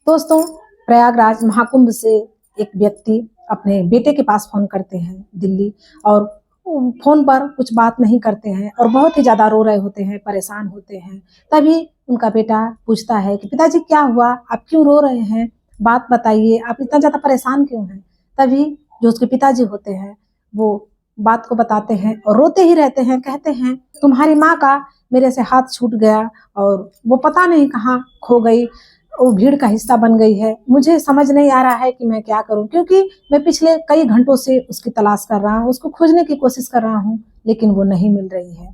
दोस्तों, प्रयागराज महाकुंभ से एक व्यक्ति अपने बेटे के पास फ़ोन करते हैं दिल्ली और फ़ोन पर कुछ बात नहीं करते हैं और बहुत ही ज़्यादा रो रहे होते हैं, परेशान होते हैं। तभी उनका बेटा पूछता है कि पिताजी क्या हुआ? आप क्यों रो रहे हैं? बात बताइए, आप इतना ज़्यादा परेशान क्यों हैं? तभी जो उसके पिताजी होते हैं, वो बात को बताते हैं और रोते ही रहते हैं, कहते हैं, "तुम्हारी माँ का मेरे से हाथ छूट गया और वो पता नहीं कहाँ खो गई। वो भीड़ का हिस्सा बन गई है। मुझे समझ नहीं आ रहा है कि मैं क्या करूँ क्योंकि मैं पिछले कई घंटों से उसकी तलाश कर रहा हूँ, उसको खोजने की कोशिश कर रहा हूँ, लेकिन वो नहीं मिल रही है।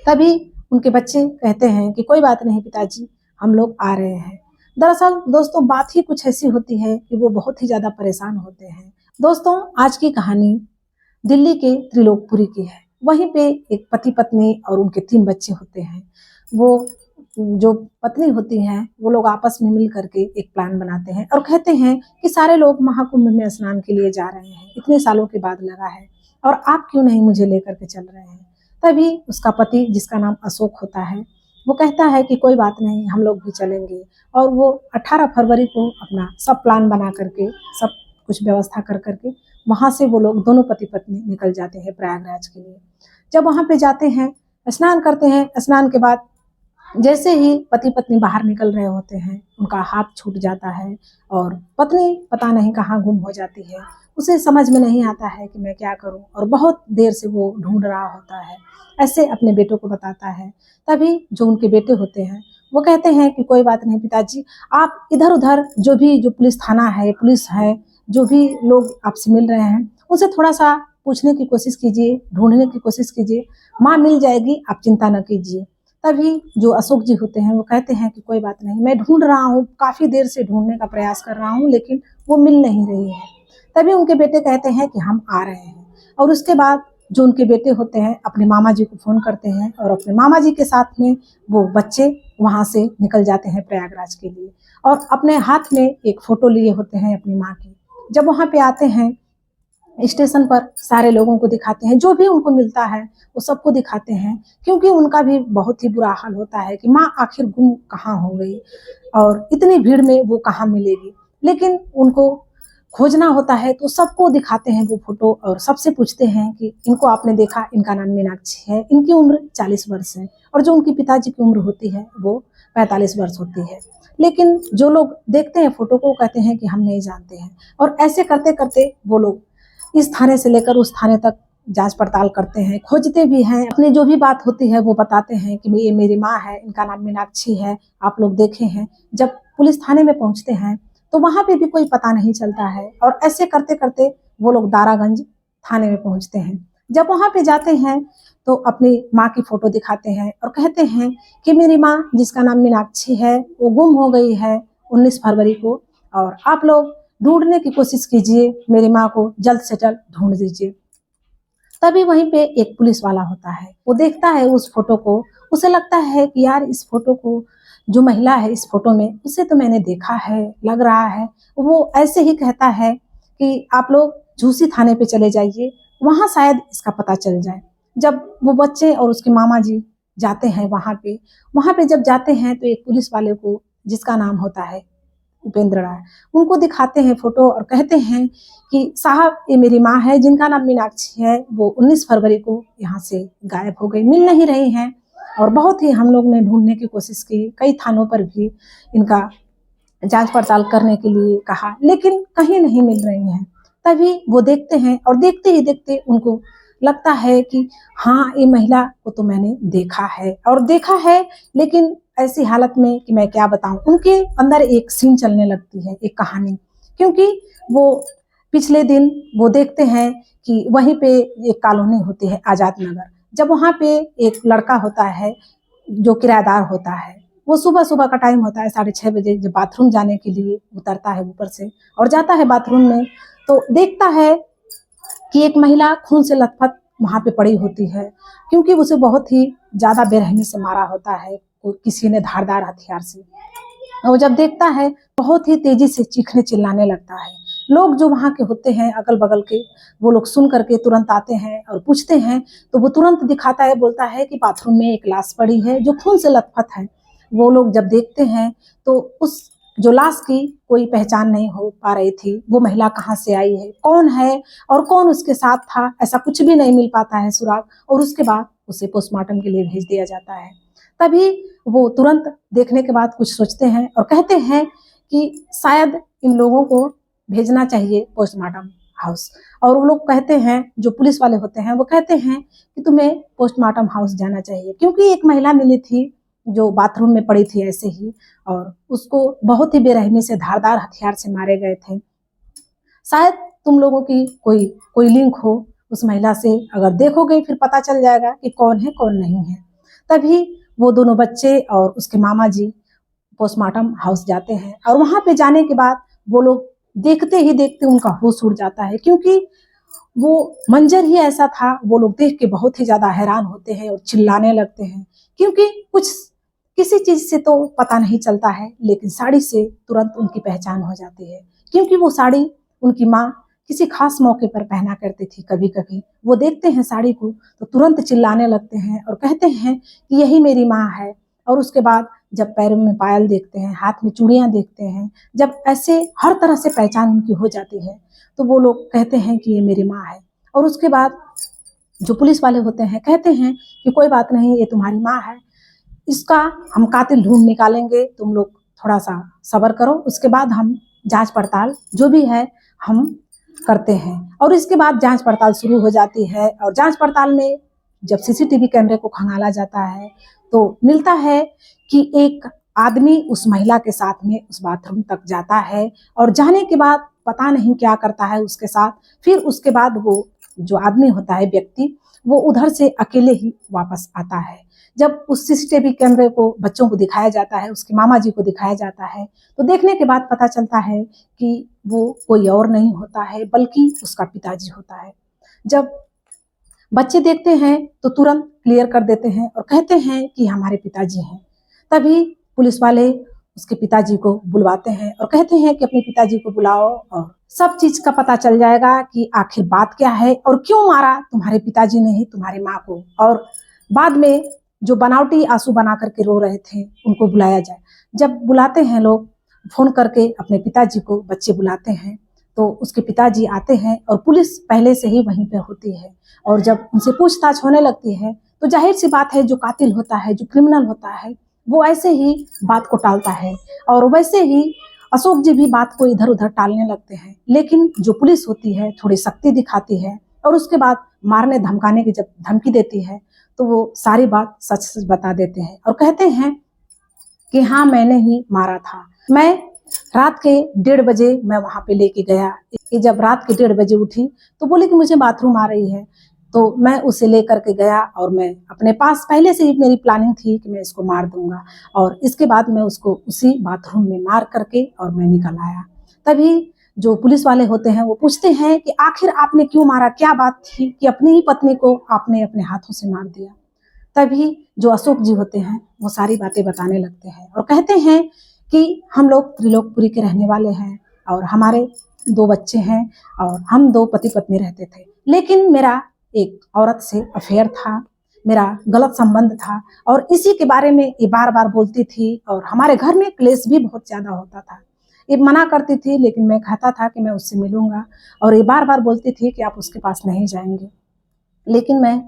तभी उनके बच्चे कहते हैं कि कोई बात नहीं पिताजी, हम लोग आ रहे हैं। दरअसल दोस्तों बात ही कुछ ऐसी होती है कि वो बहुत ही ज़्यादा परेशान होते हैं। दोस्तों आज की कहानी दिल्ली के त्रिलोकपुरी की है। वहीं पे एक पति-पत्नी और उनके 3 बच्चे होते हैं। वो जो पत्नी होती हैं, वो लोग आपस में मिल कर के एक प्लान बनाते हैं और कहते हैं कि सारे लोग महाकुंभ में स्नान के लिए जा रहे हैं। इतने सालों के बाद लगा है और आप क्यों नहीं मुझे लेकर के चल रहे हैं? तभी उसका पति जिसका नाम अशोक होता है, वो कहता है कि कोई बात नहीं, हम लोग भी चलेंगे और वो 18 फरवरी को अपना सब प्लान बना करके, सब कुछ व्यवस्था कर कर के वहाँ से वो लोग दोनों पति-पत्नी निकल जाते हैं प्रयागराज के लिए। जब वहाँ पे जाते हैं, स्नान करते हैं, स्नान के बाद जैसे ही पति-पत्नी बाहर निकल रहे होते हैं, उनका हाथ छूट जाता है और पत्नी पता नहीं कहाँ गुम हो जाती है। उसे समझ में नहीं आता है कि मैं क्या करूँ और बहुत देर से वो ढूँढ रहा होता है। ऐसे अपने बेटों को बताता है। तभी जो उनके बेटे होते हैं, वो कहते हैं कि कोई बात नहीं पिताजी, आप इधर-उधर जो पुलिस थाना है, पुलिस है, जो भी लोग आपसे मिल रहे हैं, उनसे थोड़ा-सा पूछने की कोशिश कीजिए, ढूँढने की कोशिश कीजिए। माँ मिल जाएगी, आप चिंता न कीजिए। तभी जो अशोक जी होते हैं वो कहते हैं कि कोई बात नहीं, मैं ढूँढ रहा हूँ, काफ़ी देर से ढूँढने का प्रयास कर रहा हूँ लेकिन वो मिल नहीं रही है। तभी उनके बेटे कहते हैं कि हम आ रहे हैं और उसके बाद जो उनके बेटे होते हैं अपने मामा जी को फ़ोन करते हैं और अपने मामा जी के साथ में वो बच्चे वहाँ से निकल जाते हैं प्रयागराज के लिए और अपने हाथ में एक फ़ोटो लिए होते हैं अपनी माँ की। जब वहाँ पे आते हैं स्टेशन पर सारे लोगों को दिखाते हैं, जो भी उनको मिलता है वो सबको दिखाते हैं क्योंकि उनका भी बहुत ही बुरा हाल होता है कि माँ आखिर गुम कहाँ हो गई और इतनी भीड़ में वो कहाँ मिलेगी। लेकिन उनको खोजना होता है तो सबको दिखाते हैं वो फ़ोटो और सबसे पूछते हैं कि इनको आपने देखा, इनका नाम मीनाक्षी है, इनकी उम्र 40 वर्ष है और जो उनके पिताजी की उम्र होती है वो 45 वर्ष होती है। लेकिन जो लोग देखते हैं फ़ोटो को कहते हैं कि हम नहीं जानते हैं और ऐसे करते-करते वो लोग इस थाने से लेकर उस थाने तक जाँच पड़ताल करते हैं, खोजते भी हैं, अपनी जो भी बात होती है वो बताते हैं कि ये मेरी माँ है, इनका नाम मीनाक्षी है, आप लोग देखे हैं। जब पुलिस थाने में पहुँचते हैं, तो वहाँ पे भी कोई पता नहीं चलता है और ऐसे करते-करते वो लोग दारागंज थाने में पहुँचते हैं। जब वहाँ पे जाते हैं, तो अपनी माँ की फ़ोटो दिखाते हैं और कहते हैं कि मेरी माँ जिसका नाम मीनाक्षी है, वो गुम हो गई है 19 फरवरी को और आप लोग ढूँढने की कोशिश कीजिए, मेरी माँ को जल्द से जल्द ढूँढ दीजिए। तभी वहीं पे एक पुलिस वाला होता है, वो देखता है उस फ़ोटो को, उसे लगता है कि यार इस फ़ोटो को जो महिला है इस फ़ोटो में, उसे तो मैंने देखा है, लग रहा है। वो ऐसे ही कहता है कि आप लोग झूसी थाने पे चले जाइए, वहाँ शायद इसका पता चल जाए। जब वो बच्चे और उसके मामा जी जाते हैं वहाँ पे जब जाते हैं तो एक पुलिस वाले को जिसका नाम होता है उपेंद्र राय, उनको दिखाते हैं फ़ोटो और कहते हैं कि साहब ये मेरी माँ है जिनका नाम मीनाक्षी है, वो 19 फरवरी को यहाँ से गायब हो गई, मिल नहीं रही हैं और बहुत ही हम लोग ने ढूँढने की कोशिश की, कई थानों पर भी इनका जाँच-पड़ताल करने के लिए कहा, लेकिन कहीं नहीं मिल रही हैं। तभी वो देखते हैं और देखते ही देखते उनको लगता है कि हाँ, ये महिला को तो मैंने देखा है और देखा है लेकिन ऐसी हालत में कि मैं क्या बताऊँ। उनके अंदर एक सीन चलने लगती है, एक कहानी, क्योंकि वो पिछले दिन वो देखते हैं कि वहीं पे एक कॉलोनी होती है आज़ाद नगर। जब वहाँ पे एक लड़का होता है, जो किराएदार होता है, वो सुबह-सुबह का टाइम होता है 6:30 बजे जब बाथरूम जाने के लिए उतरता है ऊपर से और जाता है बाथरूम में, तो देखता है कि एक महिला खून से लथपथ वहाँ पे पड़ी होती है, क्योंकि उसे बहुत ही ज़्यादा बेरहमी से मारा होता है, किसी ने धारदार हथियार से। और जब देखता है, बहुत ही तेज़ी से चीखने-चिल्लाने लगता है। लोग जो वहाँ के होते हैं अगल-बगल के, वो लोग सुन कर के तुरंत आते हैं और पूछते हैं, तो वो तुरंत दिखाता है, बोलता है कि बाथरूम में एक लाश पड़ी है, जो खून से लथपथ है। वो लोग जब देखते हैं, तो उस जो लाश की कोई पहचान नहीं हो पा रही थी, वो महिला कहाँ से आई है, कौन है और कौन उसके साथ था, ऐसा कुछ भी नहीं मिल पाता है सुराग। और उसके बाद उसे पोस्टमार्टम के लिए भेज दिया जाता है। तभी वो तुरंत देखने के बाद कुछ सोचते हैं और कहते हैं कि शायद इन लोगों को भेजना चाहिए पोस्टमार्टम हाउस। और वो लोग कहते हैं, जो पुलिस वाले होते हैं वो कहते हैं कि तुम्हें पोस्टमार्टम हाउस जाना चाहिए, क्योंकि एक महिला मिली थी जो बाथरूम में पड़ी थी ऐसे ही, और उसको बहुत ही बेरहमी से धारदार हथियार से मारे गए थे। शायद तुम लोगों की कोई लिंक हो उस महिला से, अगर देखोगे फिर पता चल जाएगा कि कौन है कौन नहीं है। तभी वो दोनों बच्चे और उसके मामा जी पोस्टमार्टम हाउस जाते हैं, और वहां पे जाने के बाद वो लोग देखते ही देखते उनका होश उड़ जाता है, क्योंकि वो मंजर ही ऐसा था। वो लोग देख के बहुत ही ज्यादा हैरान होते हैं और चिल्लाने लगते हैं, क्योंकि कुछ किसी चीज से तो पता नहीं चलता है, लेकिन साड़ी से तुरंत उनकी पहचान हो जाती है, क्योंकि वो साड़ी उनकी माँ किसी खास मौके पर पहना करती थी। कभी कभी वो देखते हैं साड़ी को तो तुरंत चिल्लाने लगते हैं और कहते हैं कि यही मेरी माँ है। और उसके बाद जब पैरों में पायल देखते हैं, हाथ में चूड़ियां देखते हैं, जब ऐसे हर तरह से पहचान उनकी हो जाती है, तो वो लोग कहते हैं कि ये मेरी माँ है। और उसके बाद जो पुलिस वाले होते हैं कहते हैं कि कोई बात नहीं, ये तुम्हारी माँ है, इसका हम कातिल ढूंढ निकालेंगे, तुम लोग थोड़ा सा सब्र करो, उसके बाद हम जांच पड़ताल जो भी है हम करते हैं। और इसके बाद जांच पड़ताल शुरू हो जाती है, और जांच पड़ताल में जब सीसीटीवी कैमरे को खंगाला जाता है तो मिलता है कि एक आदमी उस महिला के साथ में उस बाथरूम तक जाता है, और जाने के बाद पता नहीं क्या करता है उसके साथ। फिर उसके बाद वो जो आदमी होता है, व्यक्ति, वो उधर से अकेले ही वापस आता है। जब उस सीसीटीवी कैमरे को बच्चों को दिखाया जाता है, उसके मामा जी को दिखाया जाता है, तो देखने के बाद पता चलता है कि वो कोई और नहीं होता है बल्कि उसका पिताजी होता है। जब बच्चे देखते हैं तो तुरंत क्लियर कर देते हैं और कहते हैं कि हमारे पिताजी हैं। तभी पुलिस वाले उसके पिताजी को बुलवाते हैं और कहते हैं कि अपने पिताजी को बुलाओ और सब चीज का पता चल जाएगा कि आखिर बात क्या है और क्यों मारा तुम्हारे पिताजी ने ही तुम्हारी माँ को। और बाद में जो बनावटी आंसू बना करके रो रहे थे उनको बुलाया जाए। जब बुलाते हैं लोग फोन करके अपने पिताजी को, बच्चे बुलाते हैं तो उसके पिताजी आते हैं और पुलिस पहले से ही वहीं पे होती है। और जब उनसे पूछताछ होने लगती है तो जाहिर सी बात है, जो कातिल होता है, जो क्रिमिनल होता है, वो ऐसे ही बात को टालता है, और वैसे ही अशोक जी भी बात को इधर उधर टालने लगते हैं। लेकिन जो पुलिस होती है थोड़ी सख्ती दिखाती है, और उसके बाद मारने धमकाने की जब धमकी देती है तो वो सारी बात सच सच बता देते हैं और कहते हैं कि हाँ, मैंने ही मारा था। मैं रात के 1:30 बजे मैं वहां पे लेके गया। जब रात के 1:30 बजे उठी तो बोले कि मुझे बाथरूम आ रही है, तो मैं उसे लेकर के गया, और मैं अपने पास पहले से ही मेरी प्लानिंग थी कि मैं इसको मार दूंगा, और इसके बाद मैं उसको उसी बाथरूम में मार करके और मैं निकल आया। तभी जो पुलिस वाले होते हैं वो पूछते हैं कि आखिर आपने क्यों मारा, क्या बात थी कि अपनी ही पत्नी को आपने अपने हाथों से मार दिया। तभी जो अशोक जी होते हैं वो सारी बातें बताने लगते हैं और कहते हैं कि हम लोग त्रिलोकपुरी के रहने वाले हैं और हमारे 2 बच्चे हैं और हम 2 पति पत्नी रहते थे, लेकिन मेरा एक औरत से अफेयर था, मेरा गलत संबंध था, और इसी के बारे में ये बार बार बोलती थी, और हमारे घर में क्लेश भी बहुत ज्यादा होता था। ये मना करती थी लेकिन मैं कहता था कि मैं उससे मिलूंगा, और ये बार बार बोलती थी कि आप उसके पास नहीं जाएंगे, लेकिन मैं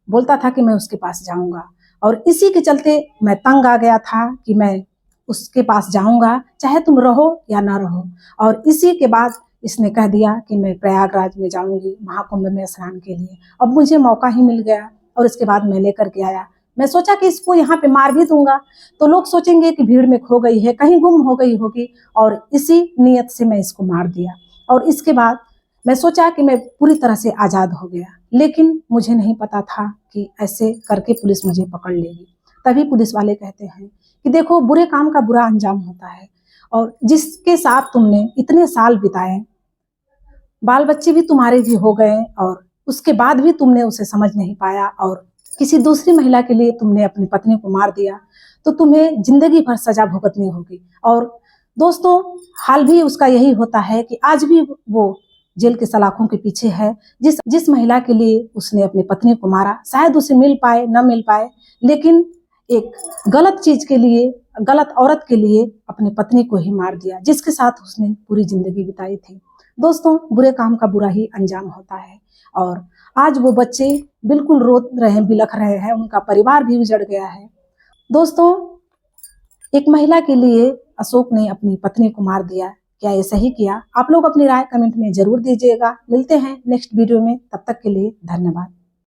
बोलता था कि मैं उसके पास जाऊंगा। और इसी के चलते मैं तंग आ गया था कि मैं उसके पास जाऊंगा चाहे तुम रहो या ना रहो। और इसी के बाद इसने कह दिया कि मैं प्रयागराज में जाऊंगी महाकुंभ में स्नान के लिए। अब मुझे मौका ही मिल गया और इसके बाद मैं लेकर के आया। मैं सोचा कि इसको यहाँ पे मार भी दूंगा तो लोग सोचेंगे कि भीड़ में खो गई है, कहीं गुम हो गई होगी, और इसी नियत से मैं इसको मार दिया। और इसके बाद मैं सोचा कि मैं पूरी तरह से आजाद हो गया, लेकिन मुझे नहीं पता था कि ऐसे करके पुलिस मुझे पकड़ लेगी। तभी पुलिस वाले कहते हैं कि देखो, बुरे काम का बुरा अंजाम होता है, और जिसके साथ तुमने इतने साल बिताए, बाल बच्चे भी तुम्हारे भी हो गए, और उसके बाद भी तुमने उसे समझ नहीं पाया और किसी दूसरी महिला के लिए तुमने अपनी पत्नी को मार दिया, तो तुम्हें जिंदगी भर सजा भुगतनी होगी। और दोस्तों, हाल भी उसका यही होता है कि आज भी वो जेल के सलाखों के पीछे है। जिस महिला के लिए उसने अपनी पत्नी को मारा, शायद उसे मिल पाए न मिल पाए, लेकिन एक गलत चीज के लिए, गलत औरत के लिए अपनी पत्नी को ही मार दिया, जिसके साथ उसने पूरी जिंदगी बिताई थी। दोस्तों, बुरे काम का बुरा ही अंजाम होता है और आज वो बच्चे बिल्कुल रो रहे हैं, बिलख रहे हैं, उनका परिवार भी उजड़ गया है। दोस्तों, एक महिला के लिए अशोक ने अपनी पत्नी को मार दिया, क्या ये सही किया? आप लोग अपनी राय कमेंट में जरूर दीजिएगा। मिलते हैं नेक्स्ट वीडियो में, तब तक के लिए धन्यवाद।